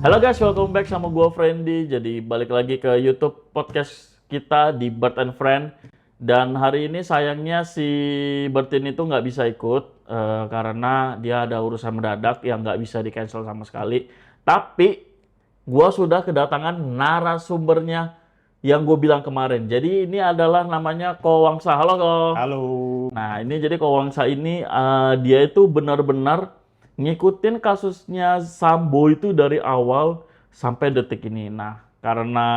Halo guys, welcome back sama gua Friendly. Jadi balik lagi ke YouTube podcast kita di Bert and Friend. Dan hari ini sayangnya si Bertin itu nggak bisa ikut karena dia ada urusan mendadak yang nggak bisa di cancel sama sekali. Tapi gua sudah kedatangan narasumbernya yang gue bilang kemarin. Jadi ini adalah namanya Ko Wangsa. Halo Ko. Halo. Nah ini jadi Ko Wangsa ini dia itu benar-benar ngikutin kasusnya Sambo itu dari awal sampai detik ini. Nah, karena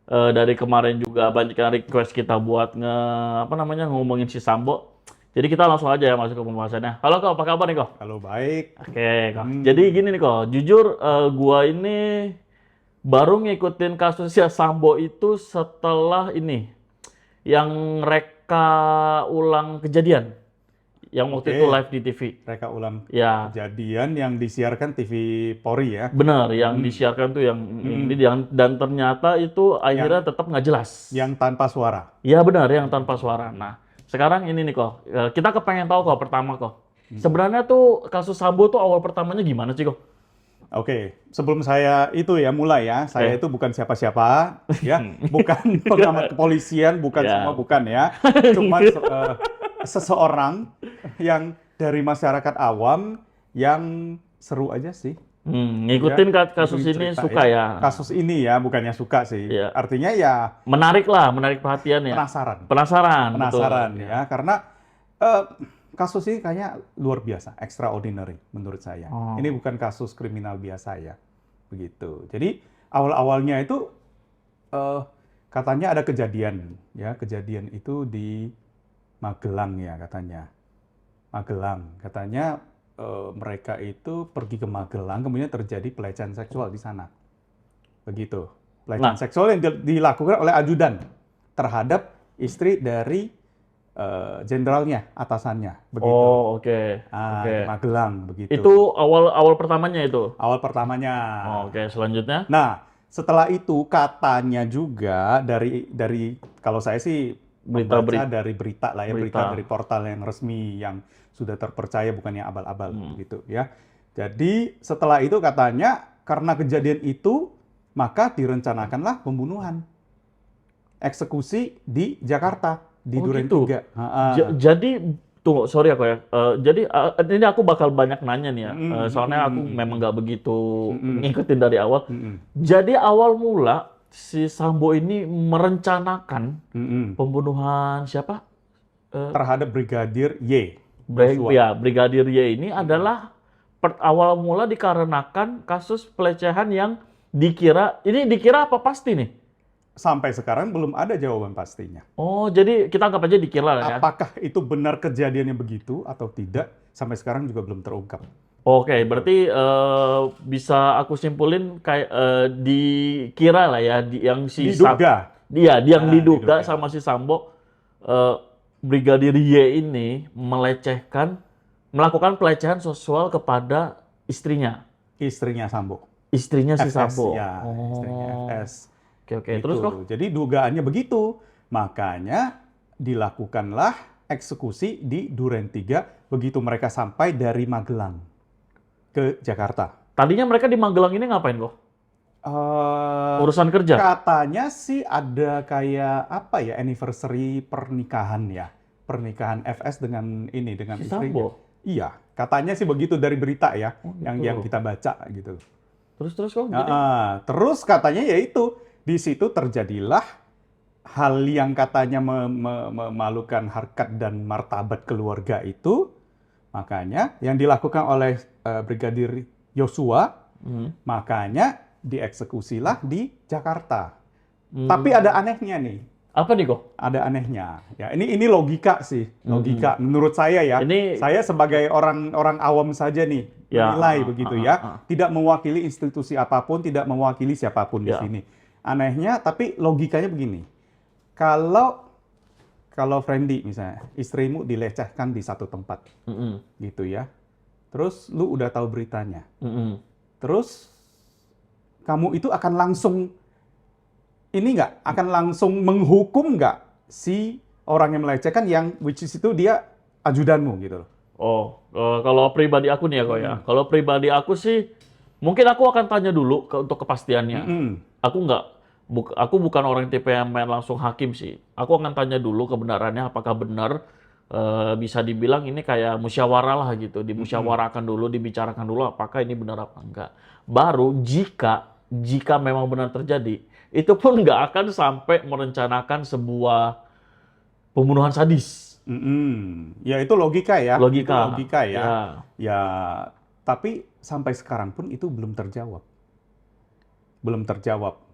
dari kemarin juga banyak yang request kita buat ngomongin si Sambo. Jadi kita langsung aja ya masuk ke pembahasannya. Halo Ko, apa kabar nih Ko? Halo, baik. Oke, Ko. Jadi gini nih Ko, jujur gua ini baru ngikutin kasusnya Sambo itu setelah ini yang reka ulang kejadian. Yang waktu itu live di TV. Reka ulang Ya, kejadian yang disiarkan TV Polri ya. benar. Yang disiarkan tuh yang ini dan ternyata itu akhirnya tetap nggak jelas. Yang tanpa suara. Ya benar, yang tanpa suara. Nah, sekarang ini nih kok, kita kepengen tahu kok pertama kok. Sebenarnya tuh kasus Sambo tuh awal pertamanya gimana sih kok? Oke, sebelum saya itu ya mulai ya, saya itu bukan siapa-siapa ya, bukan pengamat kepolisian, bukan Ya. semua bukan ya. Cuma seseorang yang dari masyarakat awam yang seru aja sih. Ngikutin kasus Ngikutin ini cerita suka ya. Kasus ini ya, bukannya suka sih. Iya. Artinya ya Menarik lah, menarik perhatian ya. penasaran. Penasaran, Penasaran betul. ya, karena kasus ini kayaknya luar biasa, extraordinary menurut saya. Oh. Ini bukan kasus kriminal biasa ya, begitu. Jadi awal-awalnya itu katanya ada kejadian, ya kejadian itu di Magelang ya katanya. Magelang, katanya mereka itu pergi ke Magelang, kemudian terjadi pelecehan seksual di sana, begitu. Pelecehan seksual yang dilakukan oleh ajudan terhadap istri dari jenderalnya, atasannya, begitu. Oh, oke. Oke. Di Magelang, begitu. Itu awal pertamanya itu. Awal pertamanya. Oh, oke, selanjutnya. Nah, setelah itu katanya juga dari kalau saya sih membaca dari berita lah ya, berita dari portal yang resmi yang sudah terpercaya, bukan yang abal-abal gitu ya. Jadi setelah itu katanya karena kejadian itu maka direncanakanlah pembunuhan, eksekusi di Jakarta di Duren gitu. 3. Jadi tunggu, sorry aku ya. Jadi ini aku bakal banyak nanya nih ya. Soalnya aku memang nggak begitu ngikutin dari awal. Jadi awal mula si Sambo ini merencanakan pembunuhan siapa? Terhadap Brigadir Y. Ya, Brigadir Y ini adalah awal mula dikarenakan kasus pelecehan yang dikira apa pasti nih? Sampai sekarang belum ada jawaban pastinya. Oh, jadi kita anggap aja dikira lah ya. Apakah itu benar kejadiannya begitu atau tidak? Sampai sekarang juga belum terungkap. Oke, berarti bisa aku simpulin kayak dikira lah ya, yang si Diduga. yang diduga sama si Sambo, Brigadir Y ini melakukan pelecehan seksual kepada istrinya. Istrinya Sambo. Istrinya si FS, Sambo. ya, istrinya FS. Oke. Gitu. Terus kok? Jadi dugaannya begitu. Makanya dilakukanlah eksekusi di Duren 3 begitu mereka sampai dari Magelang ke Jakarta. Tadinya mereka di Magelang ini ngapain kok? Urusan kerja? Katanya sih ada kayak apa ya, anniversary pernikahan ya. Pernikahan FS dengan Si istrinya. Sambo? Iya, katanya sih begitu dari berita ya, gitu. yang kita baca gitu. Terus kok? Terus katanya yaitu di situ terjadilah hal yang katanya memalukan harkat dan martabat keluarga itu. Makanya yang dilakukan oleh Brigadir Yosua, makanya dieksekusilah di Jakarta. Tapi ada anehnya nih. Apa nih kok? Ada anehnya. Ya, ini logika sih, logika menurut saya ya. Saya sebagai orang awam saja nih menilai begitu ya. Tidak mewakili institusi apapun, tidak mewakili siapapun di sini. Anehnya, tapi logikanya begini. Kalau Friendly misalnya, istrimu dilecehkan di satu tempat, gitu ya. Terus lu udah tahu beritanya. Terus kamu itu akan langsung akan langsung menghukum nggak si orang yang melecehkan, yang which is itu dia ajudanmu gitu loh. Oh, kalau pribadi aku nih ya kok ya. Kalau pribadi aku sih Mungkin aku akan tanya dulu untuk kepastiannya. Mm-mm. Aku bukan orang tipe yang main langsung hakim sih. Aku akan tanya dulu kebenarannya apakah benar, bisa dibilang ini kayak musyawarah lah gitu. Dimusyawarahkan dulu, dibicarakan dulu apakah ini benar apa enggak. Baru jika memang benar terjadi, itu pun nggak akan sampai merencanakan sebuah pembunuhan sadis. Ya itu logika ya, itu Logika. logika ya. Ya. Ya, tapi sampai sekarang pun itu belum terjawab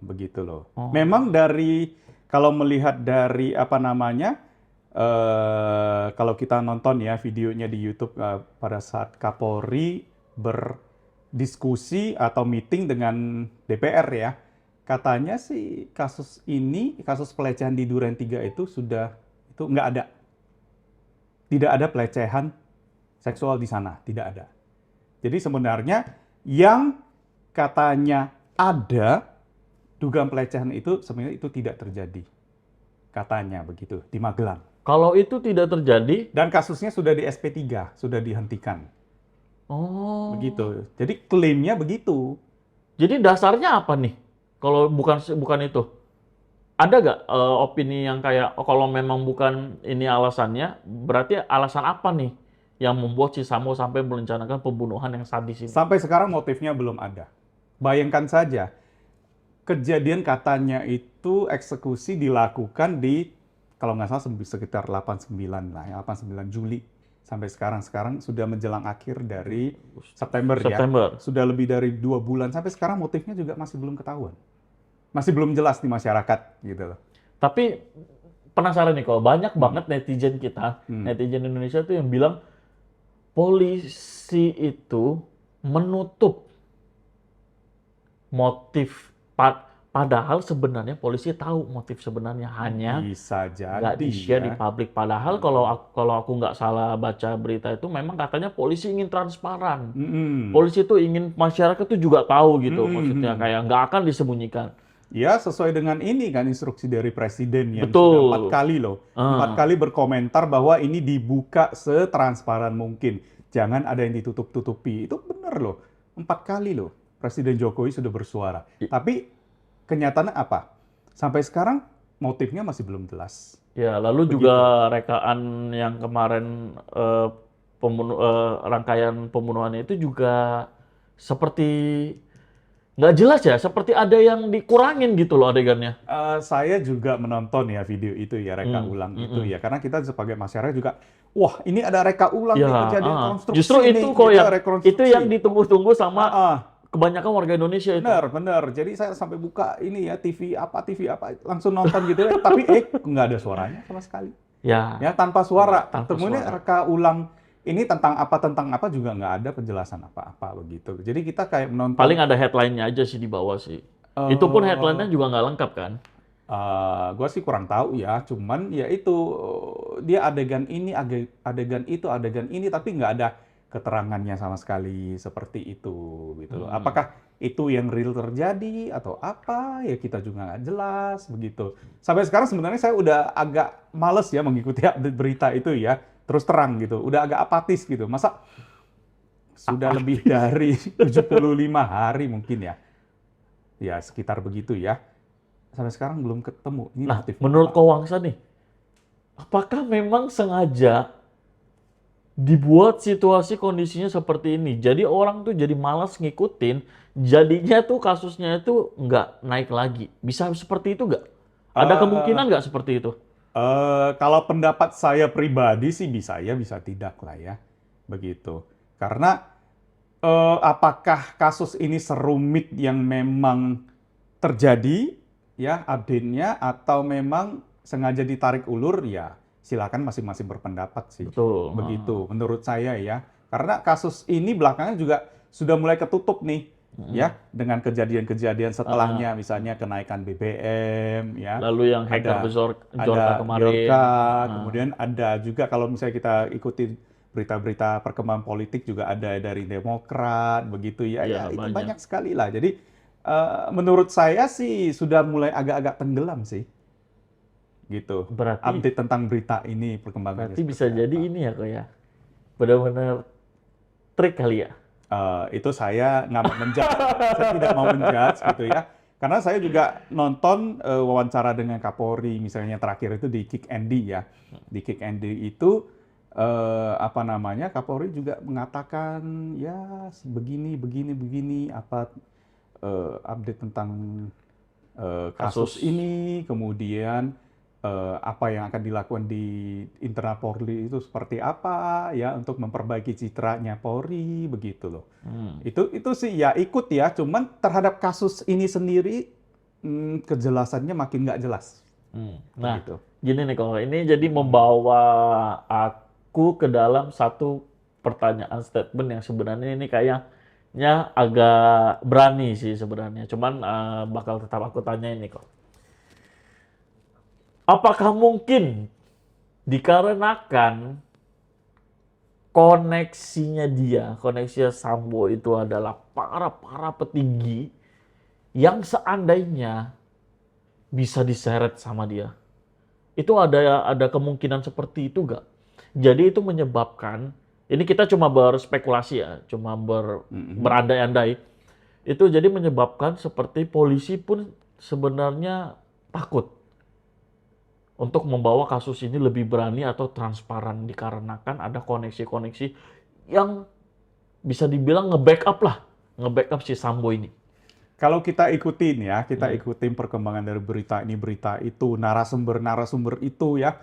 begitu loh. Oh. Memang kalau melihat dari apa namanya, kalau kita nonton ya videonya di YouTube pada saat Kapolri berdiskusi atau meeting dengan DPR ya, katanya sih kasus pelecehan di Duren 3 itu nggak ada, tidak ada pelecehan seksual di sana, tidak ada. Jadi sebenarnya yang katanya ada dugaan pelecehan itu sebenarnya itu tidak terjadi. Katanya begitu di Magelang. Kalau itu tidak terjadi, Dan kasusnya sudah di SP3, sudah dihentikan. oh. Begitu. Jadi klaimnya begitu. Jadi dasarnya apa nih? Kalau bukan itu. Ada nggak opini yang kayak kalau memang bukan ini alasannya, berarti alasan apa nih yang membuat si Sambo sampai merencanakan pembunuhan yang sadis ini? Sampai sekarang motifnya belum ada. Bayangkan saja, kejadian katanya itu eksekusi dilakukan di, kalau nggak salah sekitar 89 lah, ya, 89 Juli. Sampai sekarang sudah menjelang akhir dari September ya. Sudah lebih dari 2 bulan. Sampai sekarang motifnya juga masih belum ketahuan. Masih belum jelas di masyarakat gitu loh. Tapi penasaran nih kok, banyak banget netizen kita, netizen Indonesia tuh yang bilang polisi itu menutup motif, padahal sebenarnya polisi tahu motif sebenarnya, hanya Bisa jadi nggak di-share di ya. publik. Padahal kalau aku nggak salah baca berita itu memang katanya polisi ingin transparan. Polisi itu ingin masyarakat tuh juga tahu gitu, maksudnya kayak nggak akan disembunyikan. Ya, sesuai dengan ini kan instruksi dari Presiden yang Betul. sudah 4 kali loh. 4 kali berkomentar bahwa ini dibuka setransparan mungkin. Jangan ada yang ditutup-tutupi. Itu benar loh. 4 kali loh Presiden Jokowi sudah bersuara. Tapi kenyataannya apa? Sampai sekarang motifnya masih belum jelas. Ya, lalu juga rekaan yang kemarin rangkaian pembunuhannya itu juga seperti nggak jelas ya, seperti ada yang dikurangin gitu loh adegannya. Saya juga menonton ya video itu ya, reka ulang itu ya. Karena kita sebagai masyarakat juga, wah ini ada reka ulang nih kejadian konstruksi Justru itu nih, kok kita yang rekonstruksi. itu yang ditunggu-tunggu sama kebanyakan warga Indonesia itu. Benar. Jadi saya sampai buka ini ya TV apa langsung nonton gitu ya. Tapi nggak ada suaranya sama sekali. Ya, Tanpa suara. tanpa Kemudian suara. reka ulang ini tentang apa juga nggak ada penjelasan apa-apa begitu. Jadi kita kayak menonton. Paling ada headline-nya aja sih di bawah sih. Itu pun headline-nya juga nggak lengkap kan? Gue sih kurang tahu ya, cuman ya itu dia adegan ini, adegan itu, adegan ini, tapi nggak ada keterangannya sama sekali seperti itu, gitu loh. Apakah itu yang real terjadi atau apa? Ya kita juga nggak jelas begitu. Sampai sekarang sebenarnya saya udah agak males ya mengikuti update berita itu ya, terus terang gitu. Udah agak apatis gitu. Masa sudah lebih dari 75 hari mungkin ya, ya sekitar begitu ya. Sampai sekarang belum ketemu. Ini Nah, motifnya menurut apa? Ko Wangsa nih, apakah memang sengaja dibuat situasi kondisinya seperti ini? Jadi orang tuh jadi malas ngikutin, jadinya tuh kasusnya itu nggak naik lagi. Bisa seperti itu nggak? Ada kemungkinan nggak seperti itu? Kalau pendapat saya pribadi sih bisa ya, bisa tidak lah ya. Begitu. Karena apakah kasus ini serumit yang memang terjadi ya update-nya, atau memang sengaja ditarik ulur, ya silakan masing-masing berpendapat sih. Betul. Begitu menurut saya ya. Karena kasus ini belakangan juga sudah mulai ketutup nih ya, dengan kejadian-kejadian setelahnya, misalnya kenaikan BBM ya. Lalu yang hacker Bjorka kemarin. Bjorka, kemudian ada juga kalau misalnya kita ikutin berita-berita perkembangan politik juga ada dari Demokrat begitu ya. Iya, Ya itu banyak. banyak sekali lah. Jadi menurut saya sih sudah mulai agak-agak tenggelam sih. Gitu. Berarti Update tentang berita ini perkembangannya Berarti bisa seperti jadi apa. ini ya kok ya. Benar-benar trik kali ya. Itu saya nggak mau menjudge, saya tidak mau menjudge gitu ya. Karena saya juga nonton wawancara dengan Kapolri, misalnya terakhir itu di Kick Andy ya. Di Kick Andy itu apa namanya, Kapolri juga mengatakan ya begini apa update tentang kasus ini, kemudian apa yang akan dilakukan di internal Polri itu seperti apa ya untuk memperbaiki citranya Polri begitu loh. Itu sih ya ikut ya, cuman terhadap kasus ini sendiri kejelasannya makin nggak jelas. Nah, Gitu. gini nih kalau ini jadi membawa aku ke dalam satu pertanyaan statement yang sebenarnya ini kayaknya agak berani sih sebenarnya. Cuman bakal tetap aku tanya ini kok. Apakah mungkin dikarenakan koneksinya Sambo itu adalah para petinggi yang seandainya bisa diseret sama dia? Itu ada kemungkinan seperti itu nggak? Jadi itu menyebabkan, ini kita cuma berspekulasi ya, cuma berandai-andai. Itu jadi menyebabkan seperti polisi pun sebenarnya takut untuk membawa kasus ini lebih berani atau transparan dikarenakan ada koneksi-koneksi yang bisa dibilang nge-backup si Sambo ini. Kalau kita ikutin ya, kita ikutin perkembangan dari berita ini, berita itu, narasumber itu ya,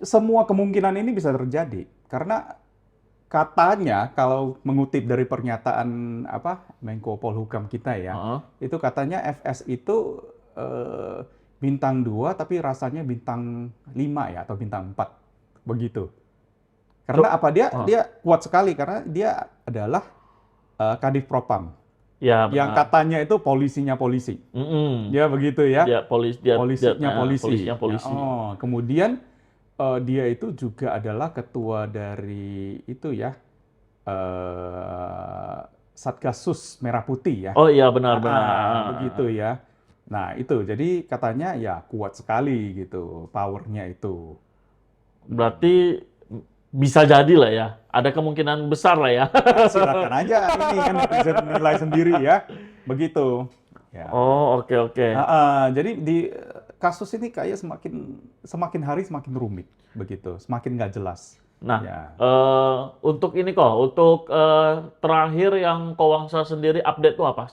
semua kemungkinan ini bisa terjadi. Karena katanya, kalau mengutip dari pernyataan Menko Polhukam kita ya, itu katanya FS itu bintang 2, tapi rasanya bintang 5 ya, atau bintang 4, begitu. Karena dia kuat sekali, karena dia adalah Kadif Propam. Ya, yang katanya itu polisinya polisi. Ya begitu ya. Polisinya polisi. Ya, kemudian dia itu juga adalah ketua dari itu ya Satgasus Merah Putih ya. Oh iya benar. Begitu ya. Nah itu jadi katanya ya kuat sekali gitu powernya itu. Berarti bisa jadi lah ya, ada kemungkinan besar lah ya. Silakan aja, ini kan bisa menilai sendiri ya, begitu. Ya. Oh oke. Jadi di kasus ini kayak semakin hari semakin rumit, begitu, semakin nggak jelas. Nah, untuk ini untuk terakhir yang Kowangsa sendiri update itu apa?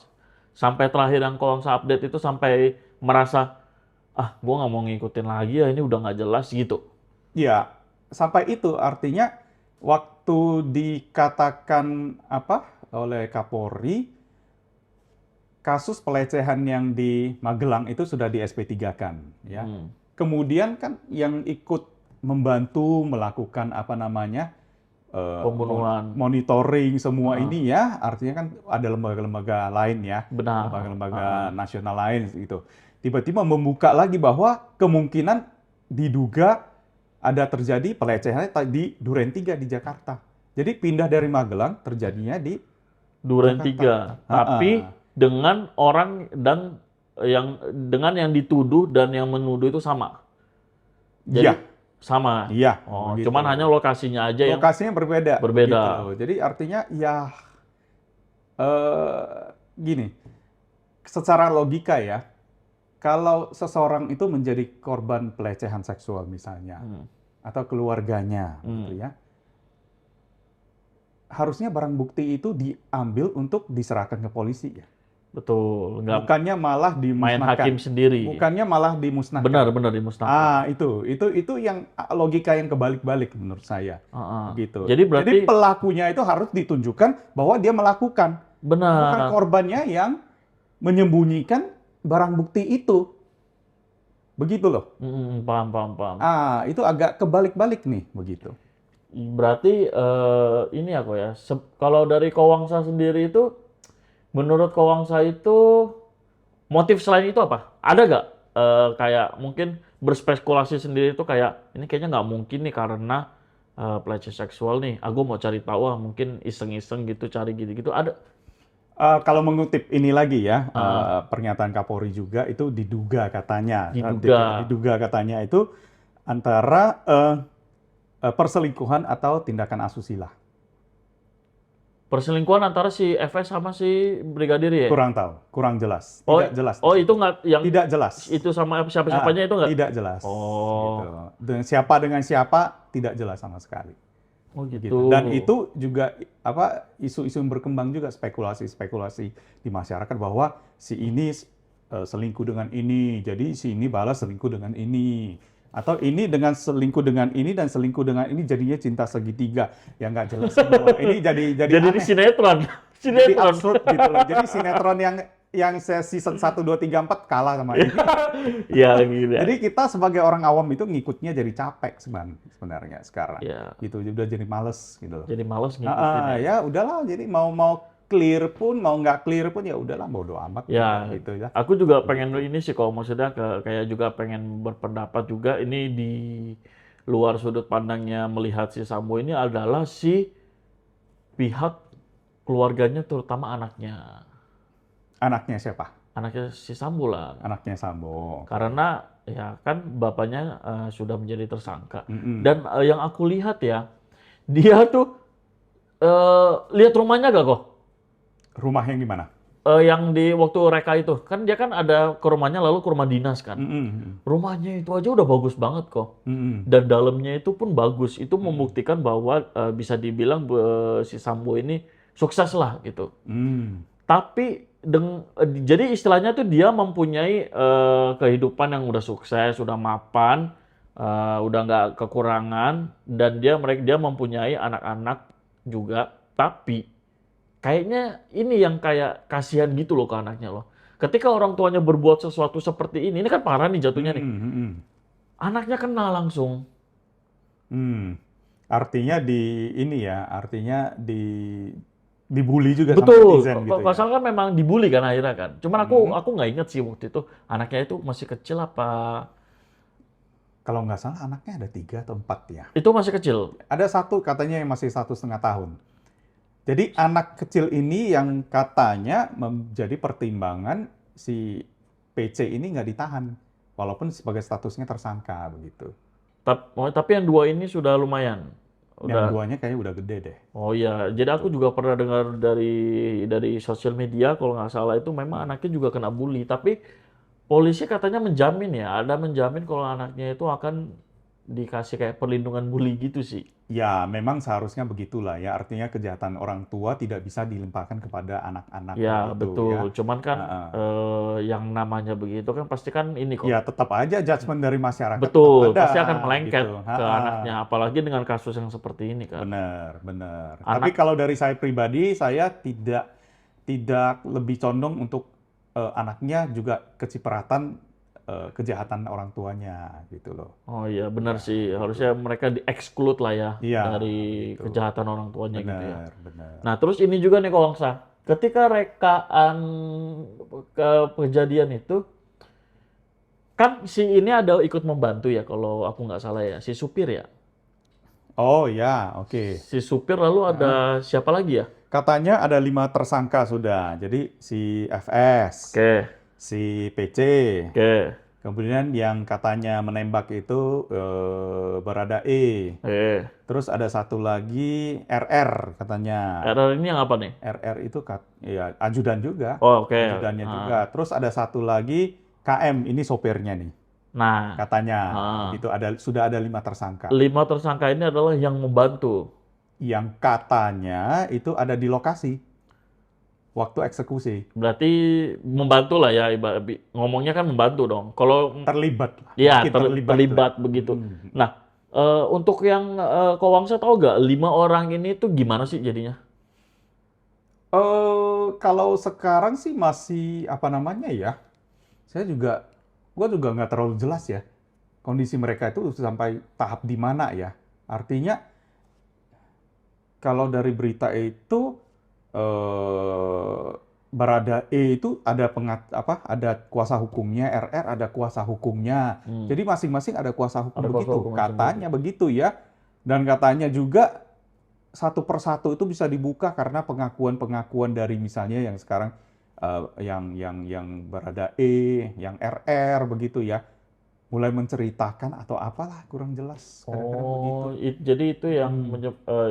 Sampai terakhir yang Kowangsa update itu sampai merasa, gue nggak mau ngikutin lagi ya, ini udah nggak jelas gitu. Ya. Sampai itu artinya waktu dikatakan oleh Kapolri kasus pelecehan yang di Magelang itu sudah di SP3-kan ya. Kemudian kan yang ikut membantu melakukan pembunuhan, monitoring semua ini ya, artinya kan ada lembaga-lembaga lain ya, lembaga-lembaga nasional lain gitu. Tiba-tiba membuka lagi bahwa kemungkinan diduga ada terjadi pelecehan di Duren 3 di Jakarta. Jadi pindah dari Magelang terjadinya di Duren 3. Tapi dengan orang dan dengan yang dituduh dan yang menuduh itu sama. Jadi sama. Iya. Gitu. Cuman hanya lokasinya aja lokasinya berbeda. Begitu. Jadi artinya ya gini. Secara logika ya, kalau seseorang itu menjadi korban pelecehan seksual misalnya, atau keluarganya, gitu ya, harusnya barang bukti itu diambil untuk diserahkan ke polisi ya. Betul. Bukannya malah dimusnahkan. Main hakim sendiri. Bukannya malah dimusnahkan. Benar dimusnahkan. Itu yang logika yang kebalik-balik menurut saya. Gitu. Jadi pelakunya itu harus ditunjukkan bahwa dia melakukan. Benar. Bukan korbannya yang menyembunyikan barang bukti itu. Begitu loh. Paham. Itu agak kebalik-balik nih, begitu. Berarti ini kalau dari Kowangsa sendiri itu, menurut Kowangsa itu motif selain itu apa? Ada nggak kayak mungkin berspekulasi sendiri itu kayak ini kayaknya nggak mungkin nih karena pelecehan seksual nih. Aku mau cari tahu mungkin iseng-iseng gitu cari gitu-gitu ada. Kalau mengutip ini lagi ya, pernyataan Kapolri juga itu diduga katanya. Diduga katanya itu antara perselingkuhan atau tindakan asusila. Perselingkuhan antara si FS sama si Brigadir ya? Kurang tahu, kurang jelas, Oh, tidak jelas. oh itu nggak yang Tidak jelas. itu sama siapa-siapanya itu nggak? Tidak jelas. Oh. Gitu. Dengan siapa tidak jelas sama sekali. Oh gitu. Gitu. Dan itu juga apa isu-isu yang berkembang juga spekulasi-spekulasi di masyarakat bahwa si ini selingkuh dengan ini, jadi si ini balas selingkuh dengan ini. Atau ini dengan selingkuh dengan ini dan selingkuh dengan ini jadinya cinta segitiga yang nggak jelas semua. Ini jadi Jadi sinetron. Jadi absurd gitu loh. Jadi sinetron yang season 1, 2, 3, 4 kalah sama ini. Ya gitu. Jadi kita sebagai orang awam itu ngikutnya jadi capek sebenarnya sekarang. Ya. Gitu udah jadi males gitu loh. Jadi males ngikutin Ya udahlah, jadi mau clear pun mau nggak clear pun ya udahlah bodo amat ya. gitu ya. Aku juga pengen ini sih kalau maksudnya kayak juga pengen berpendapat juga ini di luar sudut pandangnya melihat si Sambo ini adalah si pihak keluarganya terutama anaknya. Anaknya siapa? Anaknya si Sambo lah. Anaknya Sambo. Karena ya kan bapaknya sudah menjadi tersangka. Mm-mm. Dan yang aku lihat ya, dia tuh lihat rumahnya gak kok? Rumah yang di mana? Yang di waktu reka itu kan dia kan ada ke rumahnya lalu ke rumah dinas kan. Mm-mm. Rumahnya itu aja udah bagus banget kok. Mm-mm. Dan dalamnya itu pun bagus. Itu membuktikan bahwa bisa dibilang si Sambo ini sukses lah gitu. Mm. Tapi jadi istilahnya tuh dia mempunyai kehidupan yang udah sukses, udah mapan, udah nggak kekurangan, dan dia mempunyai anak-anak juga. Tapi kayaknya ini yang kayak kasihan gitu loh ke anaknya loh. Ketika orang tuanya berbuat sesuatu seperti ini kan parah nih jatuhnya nih. Mm-mm. Anaknya kena langsung. Artinya artinya dibully juga sama Betul. netizen gitu Kalau ya. salah kan memang dibully kan akhirnya kan. Cuman aku nggak inget sih waktu itu anaknya itu masih kecil apa. Kalau nggak salah anaknya ada 3 atau 4 ya. Itu masih kecil. Ada satu katanya yang masih 1,5 tahun. Jadi anak kecil ini yang katanya menjadi pertimbangan si PC ini nggak ditahan. Walaupun sebagai statusnya tersangka begitu. Tapi yang dua ini sudah lumayan. Yang duanya kayaknya udah gede deh. Oh iya, jadi aku juga pernah dengar dari sosial media kalau nggak salah itu memang anaknya juga kena bully. Tapi polisi katanya menjamin ya, ada menjamin kalau anaknya itu akan dikasih kayak perlindungan bully gitu sih. Ya, memang seharusnya begitulah ya. Artinya kejahatan orang tua tidak bisa dilimpahkan kepada anak-anak. Ya gitu, betul. ya. Cuman kan yang namanya begitu kan pasti kan ini kok. Ya, tetap aja judgement dari masyarakat. Betul, tetap ada, pasti akan melengket gitu. ke anaknya. Apalagi dengan kasus yang seperti ini kan. Benar. Tapi kalau dari saya pribadi, saya tidak lebih condong untuk anaknya juga kecipratan kejahatan orang tuanya gitu loh. Oh iya, benar sih. Harusnya mereka di-exclude lah ya dari gitu. kejahatan orang tuanya gitu ya. Benar. Nah, terus ini juga nih Ko Wangsa. Ketika rekaan kejadian itu, kan si ini ada ikut membantu ya kalau aku nggak salah ya, si supir ya. Oh ya, oke. Si supir lalu ada siapa lagi ya? Katanya ada 5 tersangka sudah. Jadi si FS, si PC, kemudian yang katanya menembak itu Barada E. Terus ada satu lagi RR katanya. RR ini yang apa nih? RR itu ya ajudan juga. Oh, oke. Ajudannya juga. Terus ada satu lagi KM, ini sopirnya nih. Nah, katanya itu sudah ada 5 tersangka. 5 tersangka ini adalah yang membantu. Yang katanya itu ada di lokasi waktu eksekusi. Berarti membantu lah ya, ngomongnya kan membantu dong. Kalau terlibat lah. Iya, terlibat begitu. Nah, untuk yang Ko Wangsa tahu nggak 5 orang ini tuh gimana sih jadinya? Kalau sekarang sih masih apa namanya ya? Gua juga nggak terlalu jelas ya kondisi mereka itu sampai tahap di mana ya. Artinya kalau dari berita itu Barada E itu ada ada kuasa hukumnya, RR ada kuasa hukumnya. Jadi masing-masing ada kuasa hukum begitu. Katanya begitu ya. Dan katanya juga satu persatu itu bisa dibuka karena pengakuan-pengakuan dari misalnya yang sekarang yang Barada E, yang RR begitu ya. mulai menceritakan atau apalah kurang jelas kadang-kadang begitu. Jadi itu yang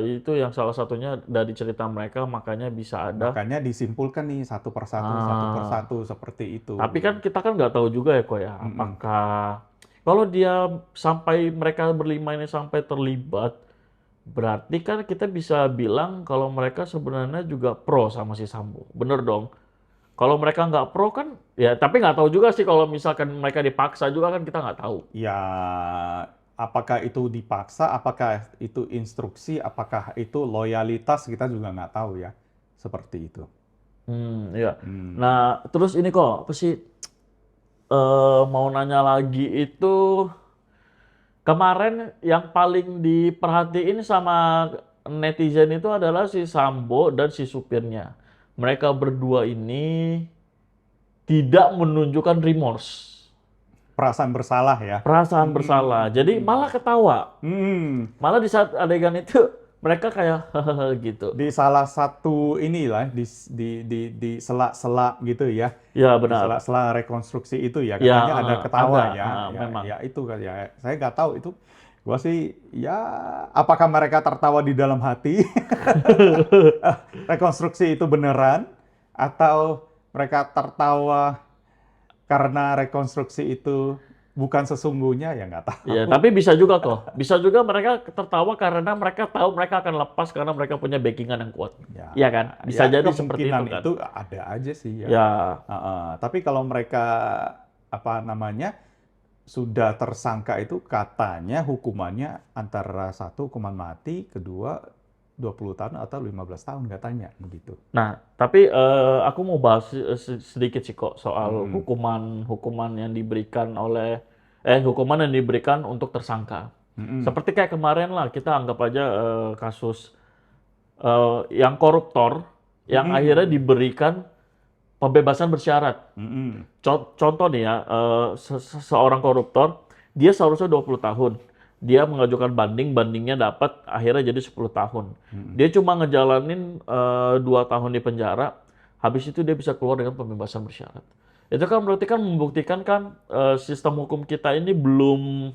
itu yang salah satunya dari cerita mereka makanya bisa ada. Makanya disimpulkan nih satu Ah, persatu seperti itu. tapi kan kita kan nggak tahu juga ya kok ya, Mm-mm. apakah kalau dia sampai mereka berlima ini sampai terlibat, berarti kan kita bisa bilang kalau mereka sebenarnya juga pro sama si Sambo, bener dong? Kalau mereka nggak pro kan, ya tapi nggak tahu juga sih kalau misalkan mereka dipaksa juga kan kita nggak tahu. Ya, apakah itu dipaksa, apakah itu instruksi, apakah itu loyalitas, kita juga nggak tahu ya. Seperti itu. Iya. Hmm. Nah, terus ini kok apa sih mau nanya lagi itu kemarin yang paling diperhatiin sama netizen itu adalah si Sambo dan si supirnya. Mereka berdua ini tidak menunjukkan remorse, Perasaan bersalah ya. perasaan bersalah. Jadi malah Hmm. ketawa. Hmm. Malah di saat adegan itu mereka kayak hehehe gitu. Di salah satu inilah di sela-sela gitu ya. Ya Di benar. sela-sela rekonstruksi itu ya Ya katanya ada ada ketawa ya. memang. Ya itu kan ya. Saya nggak tahu itu. Gua sih ya apakah mereka tertawa di dalam hati? Rekonstruksi itu beneran atau mereka tertawa karena rekonstruksi itu bukan sesungguhnya ya nggak Ya, tahu. tapi bisa juga kok. Bisa juga mereka tertawa karena mereka tahu mereka akan lepas karena mereka punya backingan yang kuat. Ya, Iya kan? Bisa ya jadi seperti itu kemungkinan kan. itu ada aja sih ya. Ya, Tapi kalau mereka apa namanya sudah tersangka itu katanya hukumannya antara satu hukuman mati, kedua 20 tahun atau 15 tahun katanya begitu. nah, tapi aku mau bahas sedikit sih kok soal Mm-mm. hukuman yang diberikan oleh hukuman yang diberikan untuk tersangka. Mm-mm. Seperti kayak kemarin lah kita anggap aja kasus yang koruptor yang akhirnya Mm-mm. diberikan pembebasan bersyarat. Mm-mm. Contoh nih ya, seorang koruptor, dia seharusnya 20 tahun. Dia mengajukan bandingnya dapat akhirnya jadi 10 tahun. Mm-mm. Dia cuma ngejalanin 2 tahun di penjara, habis itu dia bisa keluar dengan pembebasan bersyarat. Itu kan berarti kan membuktikan kan sistem hukum kita ini belum,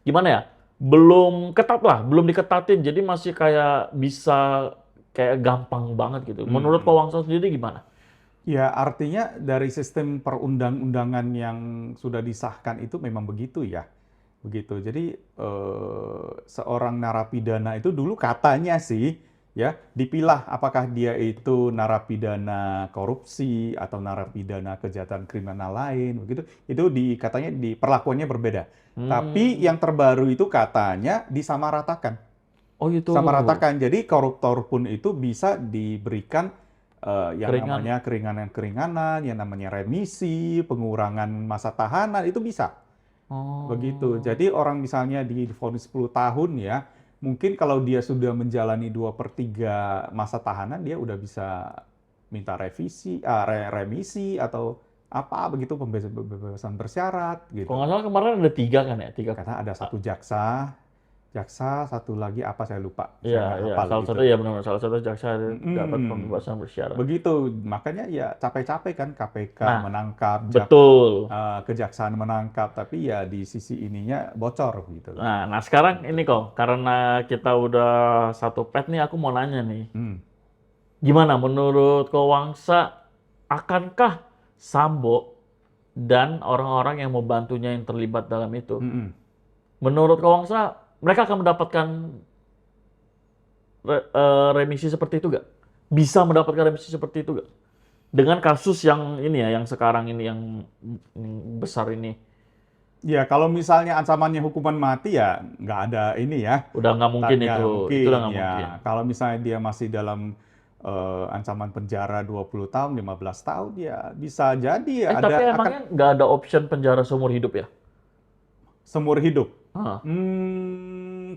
gimana ya, belum ketat lah, belum diketatin, jadi masih kayak bisa kayak gampang banget gitu. Menurut Ko Mm-mm. Wangsa sendiri gimana? Ya, artinya dari sistem perundang-undangan yang sudah disahkan itu memang begitu ya. Begitu. Jadi seorang narapidana itu dulu katanya sih ya dipilah apakah dia itu narapidana korupsi atau narapidana kejahatan kriminal lain begitu. Itu katanya di perlakuannya berbeda. Tapi Hmm, yang terbaru itu katanya disamaratakan. oh gitu, Samaratakan. Jadi koruptor pun itu bisa diberikan yang keringan. namanya keringanan-keringanan, yang namanya remisi, pengurangan masa tahanan itu bisa. Begitu. Oh, Jadi orang misalnya divonis 10 tahun ya, mungkin kalau dia sudah menjalani 2/3 masa tahanan, dia udah bisa minta remisi atau apa begitu pembebasan bersyarat kalau gitu. nggak salah kemarin ada 3 kan ya, 3. Karena ada Ah, satu jaksa, satu lagi apa saya lupa, iya, saya nggak iya, hafal salah satu gitu. ya benar, salah satu jaksa dapat Mm-mm. pembebasan bersyarat. Begitu, makanya ya capek-capek kan KPK Nah, menangkap, betul. kejaksaan menangkap, tapi ya di sisi ininya bocor gitu loh. Nah, sekarang ini kok, karena kita udah satu pet nih, aku mau nanya nih. Hmm. Gimana menurut Ko Wangsa, akankah Sambo dan orang-orang yang membantunya yang terlibat dalam itu, Mm-mm. menurut Ko Wangsa, mereka akan mendapatkan remisi seperti itu gak? Bisa mendapatkan remisi seperti itu gak? Dengan kasus yang ini ya, yang sekarang ini yang besar ini, Ya kalau misalnya ancamannya hukuman mati ya nggak ada ini ya, udah nggak mungkin nggak itu mungkin udah nggak ya. mungkin. Kalau misalnya dia masih dalam ancaman penjara 20 tahun, 15 tahun ya bisa jadi ya Tapi akan emangnya nggak ada option penjara seumur hidup ya? seumur hidup. Hah,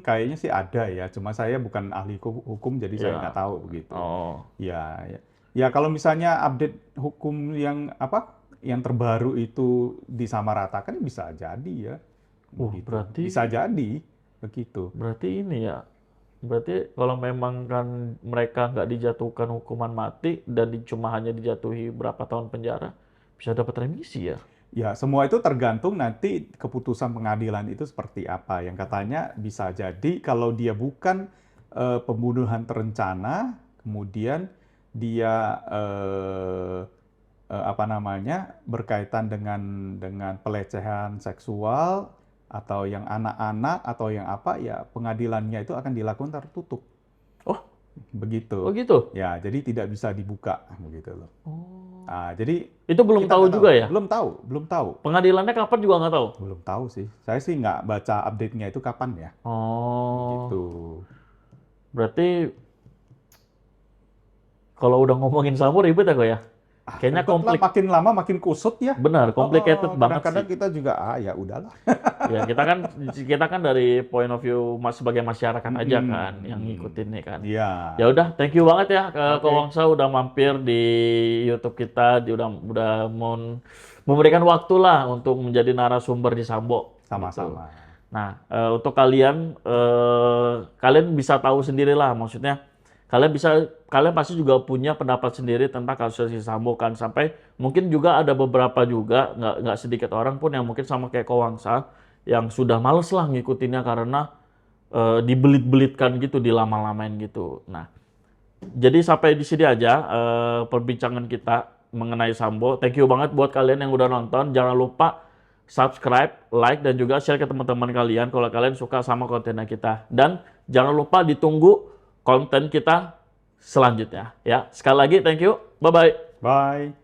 Kayaknya sih ada ya, cuma saya bukan ahli hukum jadi saya nggak ya. tahu begitu. Oh, Ya, ya. Ya kalau misalnya update hukum yang apa, yang terbaru itu disamaratakan bisa jadi ya, begitu. Bisa berarti jadi begitu. berarti ini ya. Berarti kalau memang kan mereka nggak dijatuhkan hukuman mati dan cuma hanya dijatuhi berapa tahun penjara, bisa dapat remisi ya? Ya, semua itu tergantung nanti keputusan pengadilan itu seperti apa. Yang katanya bisa jadi kalau dia bukan pembunuhan terencana, kemudian dia apa namanya berkaitan dengan pelecehan seksual atau yang anak-anak atau yang apa, ya pengadilannya itu akan dilakukan tertutup. Oh, Begitu. gitu. Ya, jadi tidak bisa dibuka begitu loh. Oh. Nah, jadi Itu belum kita tahu nggak juga ya? Belum tahu, belum tahu. Pengadilannya kapan juga nggak tahu? Belum tahu sih. Saya sih nggak baca update-nya itu kapan ya. Oh, Gitu. berarti kalau udah ngomongin Sambo ribet ya kok ya? Kayaknya Ribet lah, komplik, makin lama makin kusut ya. benar, complicated banget Kadang-kadang sih. kita juga ya udahlah. Ya kita kan dari point of view sebagai masyarakat aja kan yang ngikutin nih kan. Iya. Ya udah, thank you banget ya Oke. Ko Wangsa udah mampir di YouTube kita, udah memberikan waktu lah untuk menjadi narasumber di Sambo. Gitu. Sama-sama. Nah, untuk kalian bisa tahu sendirilah, maksudnya kalian pasti juga punya pendapat sendiri tentang kasus si Sambo kan, sampai mungkin juga ada beberapa juga nggak sedikit orang pun yang mungkin sama kayak Ko Wangsa yang sudah males lah ngikutinnya karena dibelit-belitkan gitu, dilama-lamain gitu. Nah, jadi sampai di sini aja perbincangan kita mengenai Sambo. Thank you banget buat kalian yang udah nonton. Jangan lupa subscribe, like, dan juga share ke teman-teman kalian kalau kalian suka sama kontennya kita. Dan jangan lupa ditunggu konten kita selanjutnya. Ya, sekali lagi thank you. Bye-bye. Bye.